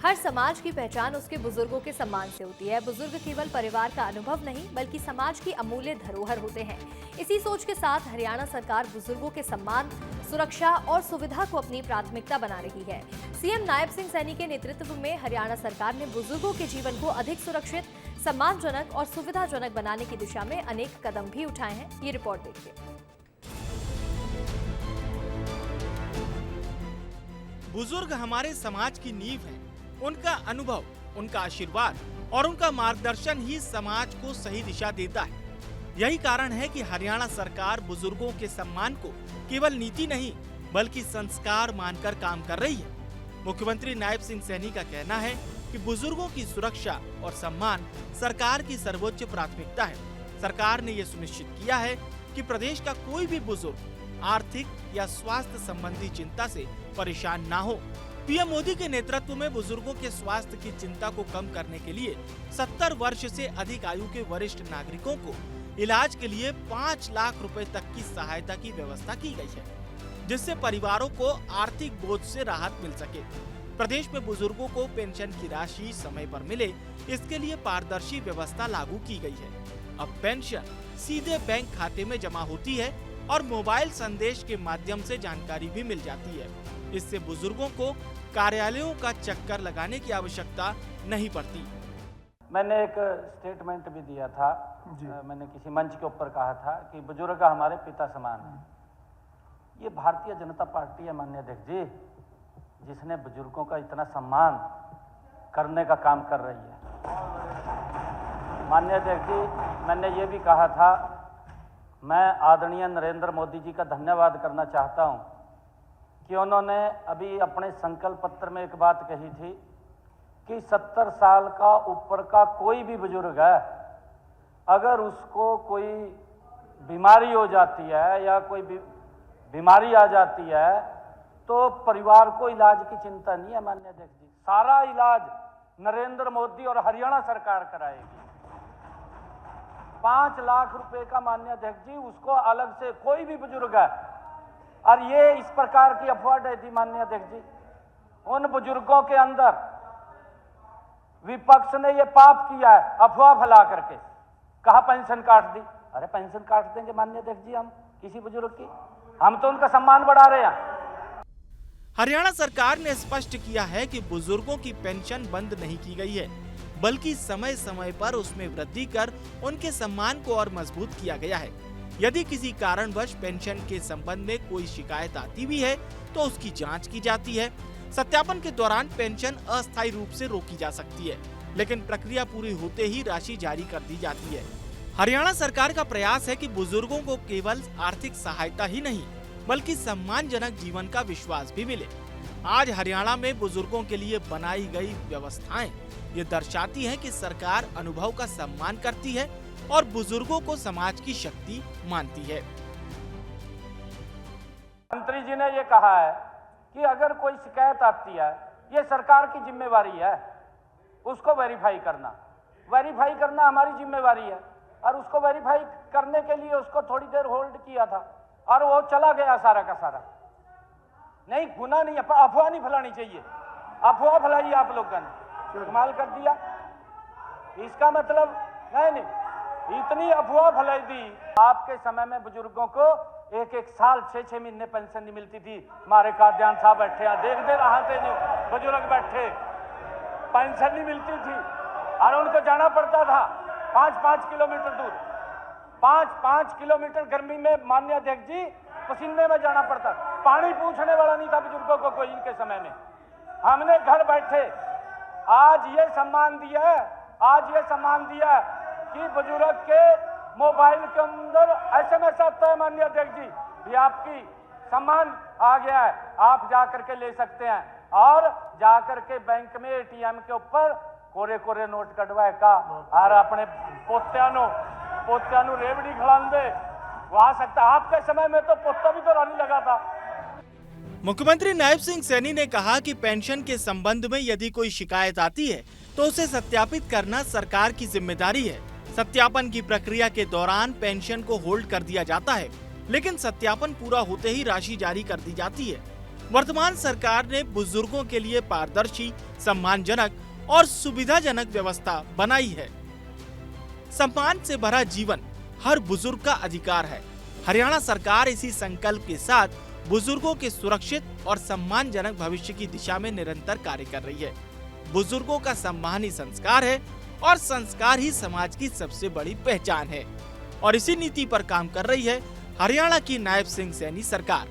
हर समाज की पहचान उसके बुजुर्गों के सम्मान से होती है। बुजुर्ग केवल परिवार का अनुभव नहीं बल्कि समाज की अमूल्य धरोहर होते हैं। इसी सोच के साथ हरियाणा सरकार बुजुर्गों के सम्मान, सुरक्षा और सुविधा को अपनी प्राथमिकता बना रही है। सीएम नायब सिंह सैनी के नेतृत्व में हरियाणा सरकार ने बुजुर्गों के जीवन को अधिक सुरक्षित, सम्मानजनक और सुविधाजनक बनाने की दिशा में अनेक कदम भी उठाए हैं। ये रिपोर्ट देखिए। बुजुर्ग हमारे समाज की नींव है। उनका अनुभव, उनका आशीर्वाद और उनका मार्गदर्शन ही समाज को सही दिशा देता है। यही कारण है कि हरियाणा सरकार बुजुर्गों के सम्मान को केवल नीति नहीं बल्कि संस्कार मानकर काम कर रही है। मुख्यमंत्री नायब सिंह सैनी का कहना है कि बुजुर्गों की सुरक्षा और सम्मान सरकार की सर्वोच्च प्राथमिकता है। सरकार ने ये सुनिश्चित किया है कि प्रदेश का कोई भी बुजुर्ग आर्थिक या स्वास्थ्य संबंधी चिंता से परेशान ना हो। पीएम मोदी के नेतृत्व में बुजुर्गों के स्वास्थ्य की चिंता को कम करने के लिए 70 वर्ष से अधिक आयु के वरिष्ठ नागरिकों को इलाज के लिए 5 लाख रुपए तक की सहायता की व्यवस्था की गई है, जिससे परिवारों को आर्थिक बोझ से राहत मिल सके। प्रदेश में बुजुर्गों को पेंशन की राशि समय पर मिले, इसके लिए पारदर्शी व्यवस्था लागू की गई है। अब पेंशन सीधे बैंक खाते में जमा होती है और मोबाइल संदेश के माध्यम से जानकारी भी मिल जाती है। इससे बुजुर्गों को कार्यालयों का चक्कर लगाने की आवश्यकता नहीं पड़ती। मैंने एक स्टेटमेंट भी दिया था, मैंने किसी मंच के ऊपर कहा था कि बुजुर्ग हमारे पिता समान हैं। ये भारतीय जनता पार्टी है माननीय अध्यक्ष जी, जिसने बुजुर्गों का इतना सम्मान करने का काम कर रही है। माननीय अध्यक्ष जी, मैंने ये भी कहा था, मैं आदरणीय नरेंद्र मोदी जी का धन्यवाद करना चाहता हूं कि उन्होंने अभी अपने संकल्प पत्र में एक बात कही थी कि 70 साल का ऊपर का कोई भी बुजुर्ग है, अगर उसको कोई बीमारी हो जाती है या कोई बीमारी आ जाती है तो परिवार को इलाज की चिंता नहीं है। माननीय अध्यक्ष जी, सारा इलाज नरेंद्र मोदी और हरियाणा सरकार कराएगी। 5 लाख रुपए का माननीय अध्यक्ष जी, उसको अलग से कोई भी बुजुर्ग है, और ये इस प्रकार की अफवाह दी थी माननीय अध्यक्ष जी। उन बुजुर्गों के अंदर विपक्ष ने ये पाप किया है, अफवाह फैला करके कहा पेंशन काट दी। अरे पेंशन काट देंगे माननीय अध्यक्ष जी हम किसी बुजुर्ग की? हम तो उनका सम्मान बढ़ा रहे हैं। हरियाणा सरकार ने स्पष्ट किया है कि बुजुर्गों की पेंशन बंद नहीं की गई है, बल्कि समय समय पर उसमें वृद्धि कर उनके सम्मान को और मजबूत किया गया है। यदि किसी कारणवश पेंशन के संबंध में कोई शिकायत आती भी है तो उसकी जांच की जाती है। सत्यापन के दौरान पेंशन अस्थायी रूप से रोकी जा सकती है, लेकिन प्रक्रिया पूरी होते ही राशि जारी कर दी जाती है। हरियाणा सरकार का प्रयास है कि बुजुर्गों को केवल आर्थिक सहायता ही नहीं बल्कि सम्मानजनक जीवन का विश्वास भी मिले। आज हरियाणा में बुजुर्गों के लिए बनाई गई व्यवस्थाएं ये दर्शाती हैं कि सरकार अनुभव का सम्मान करती है और बुजुर्गों को समाज की शक्ति मानती है। मंत्री जी ने ये कहा है कि अगर कोई शिकायत आती है, ये सरकार की जिम्मेवारी है उसको वेरीफाई करना हमारी जिम्मेवारी है, और उसको वेरीफाई करने के लिए उसको थोड़ी देर होल्ड किया था और वो चला गया सारा का सारा। नहीं, गुनाह नहीं है, अफवाह नहीं फैलानी चाहिए। अफवाह फैलाई आप लोगों ने, कमाल कर दिया। इसका मतलब नहीं, इतनी अफवाह फैलाई दी। आपके समय में बुजुर्गों को एक साल 6 महीने पेंशन नहीं मिलती थी। हमारे काद्यान साहब बैठे हैं, देख दे रहा थे नहीं, बुजुर्ग बैठे, पेंशन नहीं मिलती थी और उनको जाना पड़ता था 5-5 किलोमीटर दूर, 5-5 किलोमीटर गर्मी में माननीय अध्यक्ष जी पसीने में जाना पड़ता। पानी पूछने वाला नहीं था बुजुर्गों को कोई इनके समय में। हमने घर बैठे आज ये सम्मान दिया कि बुजुर्ग के मोबाइल के अंदर SMS आता है माननीय अध्यक्ष जी, भी आपकी सम्मान आ गया है, आप जाकर के ले सकते हैं। और जाकर के बैंक में ATM के ऊपर कोरे नोट कटवाए का और अपने पोत्यानु रेवड़ी खिलांदे वो आ सकता। आपके समय में तो पोता भी तो रानी लगा था। मुख्यमंत्री नायब सिंह सैनी ने कहा कि पेंशन के संबंध में यदि कोई शिकायत आती है तो उसे सत्यापित करना सरकार की जिम्मेदारी है। सत्यापन की प्रक्रिया के दौरान पेंशन को होल्ड कर दिया जाता है, लेकिन सत्यापन पूरा होते ही राशि जारी कर दी जाती है। वर्तमान सरकार ने बुजुर्गों के लिए पारदर्शी, सम्मानजनक और सुविधाजनक व्यवस्था बनाई है। सम्मान से भरा जीवन हर बुजुर्ग का अधिकार है। हरियाणा सरकार इसी संकल्प के साथ बुजुर्गों के सुरक्षित और सम्मानजनक भविष्य की दिशा में निरंतर कार्य कर रही है। बुजुर्गों का सम्मान ही संस्कार है और संस्कार ही समाज की सबसे बड़ी पहचान है। और इसी नीति पर काम कर रही है हरियाणा की नायब सिंह सैनी सरकार।